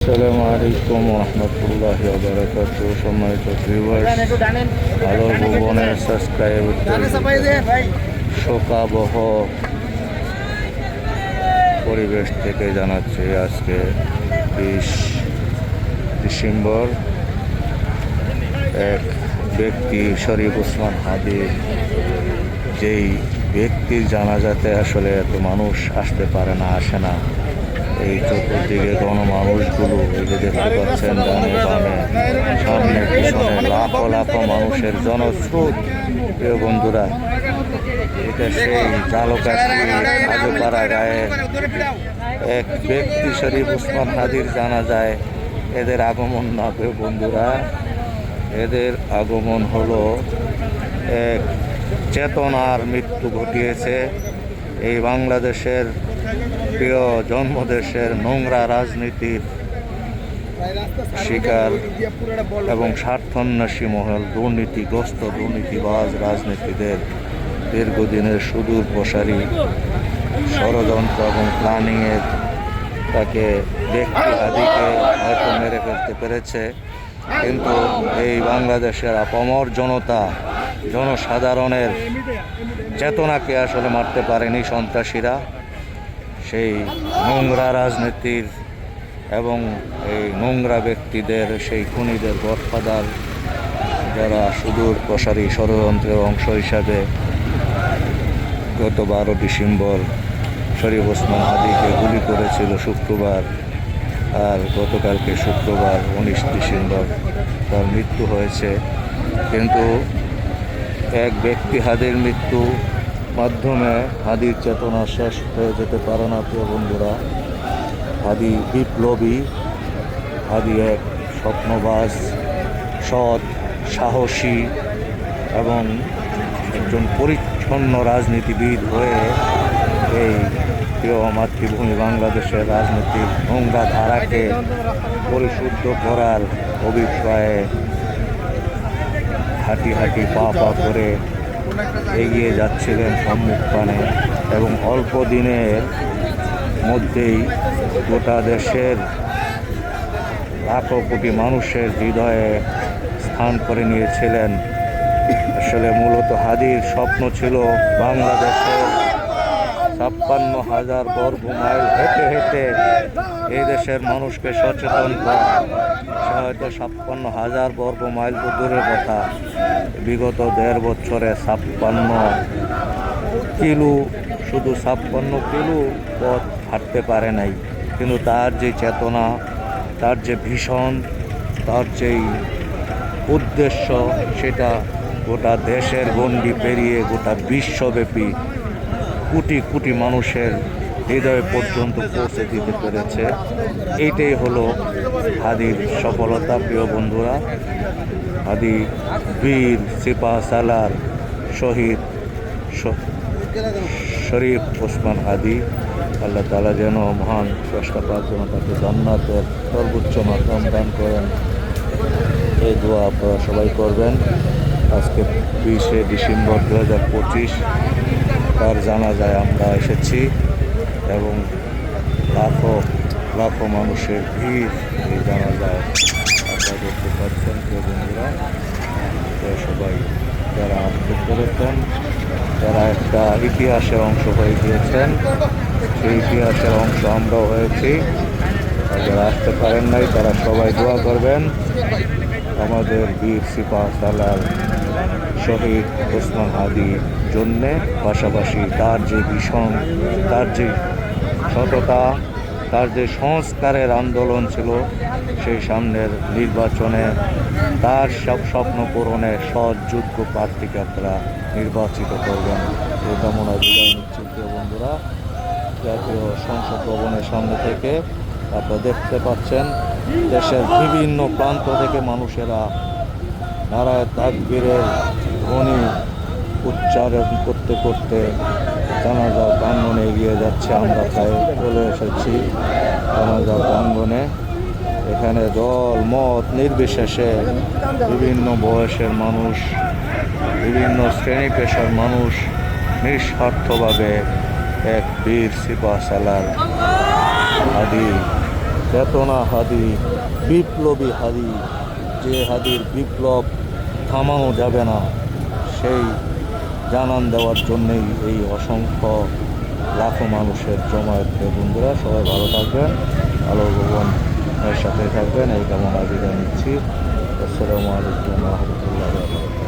আসসালামু আলাইকুম রহমতুল্লাহি ওয়া বারাকাতুহু। সম্মানিত ভিউয়ার্স, আলোর ভুবনের সাবস্ক্রাইবার শোকাবহ পরিবেশ থেকে জানাচ্ছি আজকে 20 ডিসেম্বর এক ব্যক্তি শরীফ ওসমান হাদি, যেই ব্যক্তির জানাজাতে আসলে এত মানুষ আসতে পারে না, আসে না। এই চতুর্দিকে গণমানুষগুলো এই যে দেখতে পাচ্ছেন, ডানে বামে সামনে পিছনে লাখো লাখো মানুষের জনস্রোত। প্রিয় বন্ধুরা, এটা সেই জালকাঠি আজুপাড়া গায়ে এক ব্যক্তি শরীফ ওসমান হাদির জানা যায়। এদের আগমন না, প্রিয় বন্ধুরা, এদের আগমন হলো এক চেতনার মৃত্যু ঘটিয়েছে। এই বাংলাদেশের প্রিয় জন্মদেশের নোংরা রাজনীতির শিকার এবং স্বার্থান্বেষী মহল, দুর্নীতিগ্রস্ত দুর্নীতিবাজ রাজনীতিদের দীর্ঘদিনের সুদূর প্রসারী ষড়যন্ত্র এবং প্ল্যানিংয়ের তাকে ব্যক্তি হাদিকে হয়তো মেরে ফেলতে পেরেছে, কিন্তু এই বাংলাদেশের আপামর জনতা জনসাধারণের চেতনাকে আসলে মারতে পারেনি সন্ত্রাসীরা। সেই নোংরা রাজনীতির এবং এই নোংরা ব্যক্তিদের, সেই খুনিদের গডফাদার যারা সুদূর প্রসারী ষড়যন্ত্রের অংশ হিসাবে গত 12 ডিসেম্বর শরীফ ওসমান হাদিকে গুলি করেছিল শুক্রবার, আর গতকালকে শুক্রবার 19 ডিসেম্বর তার মৃত্যু হয়েছে। কিন্তু এক ব্যক্তি হাদির মৃত্যু মাধ্যমে হাদির চেতনা শেষ হয়ে যেতে পারে না, প্রিয় বন্ধুরা। হাদি বিপ্লবী, হাদি এক স্বপ্নবাজ, সৎ, সাহসী এবং একজন পরিচ্ছন্ন রাজনীতিবিদ হয়ে এই প্রিয় মাতৃভূমি বাংলাদেশের রাজনীতির নোংরা ধারাকে পরিশুদ্ধ করার অভিপ্রায়ে হাঁটি হাঁটি পা পা করে এগিয়ে যাচ্ছিলেন সম্মুখপানে, এবং অল্প দিনের মধ্যেই গোটা দেশের লাখো কোটি মানুষের হৃদয়ে স্থান করে নিয়েছিলেন। আসলে মূলত হাদির স্বপ্ন ছিল বাংলাদেশের 56,000 বর্গ মাইল হেঁটে হেঁটে এই দেশের মানুষকে সচেতন করা। সে হয়তো 56,000 বর্গ মাইল তো দূরের কথা, বিগত 1.5 বছরে 56 কিলো, শুধু 56 কিলো পথ হাঁটতে পারে নাই। কিন্তু তার যে চেতনা, তার যে ভীষণ, তার যেই উদ্দেশ্য, সেটা গোটা দেশের গণ্ডি পেরিয়ে গোটা বিশ্বব্যাপী কোটি কোটি মানুষের হৃদয় পর্যন্ত পৌঁছে দিতে পেরেছে। এইটাই হলো হাদির সফলতা, প্রিয় বন্ধুরা। হাদি বীর সিপাহসালার শহীদ শরীফ ওসমান হাদি, আল্লাহ তাআলা যেন মহান স্রষ্টা পাক যেন তাকে জান্নাতের সর্বোচ্চ মাকাম দান করেন, এই দোয়া আপনারা সবাই করবেন। আজকে 20 ডিসেম্বর 2025 তার জানাজায় আমরা এসেছি এবং লাখো লাখো মানুষের ভিড় এই জানাজায় আপনারা দেখতে পাচ্ছেন, প্রিয় বন্ধুরা। সবাই যারা আসতে পেরেছেন, যারা একটা ইতিহাসের অংশ হয়ে গিয়েছেন, সেই ইতিহাসের অংশ আমরাও হয়েছি। আর যারা আসতে পারেন নাই, তারা সবাই দোয়া করবেন আমাদের বীর সিপাহসালার শহীদ ওসমান হাদির জন্যে, পাশাপাশি তার যে ভীষণ, তার যে সততা, তার যে সংস্কারের আন্দোলন ছিল, সেই সামনের নির্বাচনে তার সব স্বপ্ন পূরণে সৎ যোগ্য প্রার্থীকে আপনারা নির্বাচিত করবেন, এই কামনা বিদায় নিচ্ছি, প্রিয় বন্ধুরা। জাতীয় সংসদ ভবনের সামনে থেকে আপনারা দেখতে পাচ্ছেন দেশের বিভিন্ন প্রান্ত থেকে মানুষেরা নারায়ে তাকবীরের ধ্বনি উচ্চারণ করতে করতে জানাজা প্রাঙ্গণে এগিয়ে যাচ্ছে। আমরা তাই চলে এসেছি জানাজা প্রাঙ্গণে। এখানে দল মত নির্বিশেষে বিভিন্ন বয়সের মানুষ, বিভিন্ন শ্রেণী পেশার মানুষ নিঃস্বার্থভাবে এক বীর সিপাহসালার হাদি চেতনা হাদি, বিপ্লবী হাদি, যে হাদির বিপ্লব থামানো যাবে না, সেই জানান দেওয়ার জন্যেই এই অসংখ্য লাখো মানুষের জমায়েত। বন্ধুরা সবাই ভালো থাকবেন, আলো ভবনের সাথে থাকবেন, এই কামনা বিদায় নিচ্ছি। আসসালামু আলাইকুম রহমতুল্লাহ।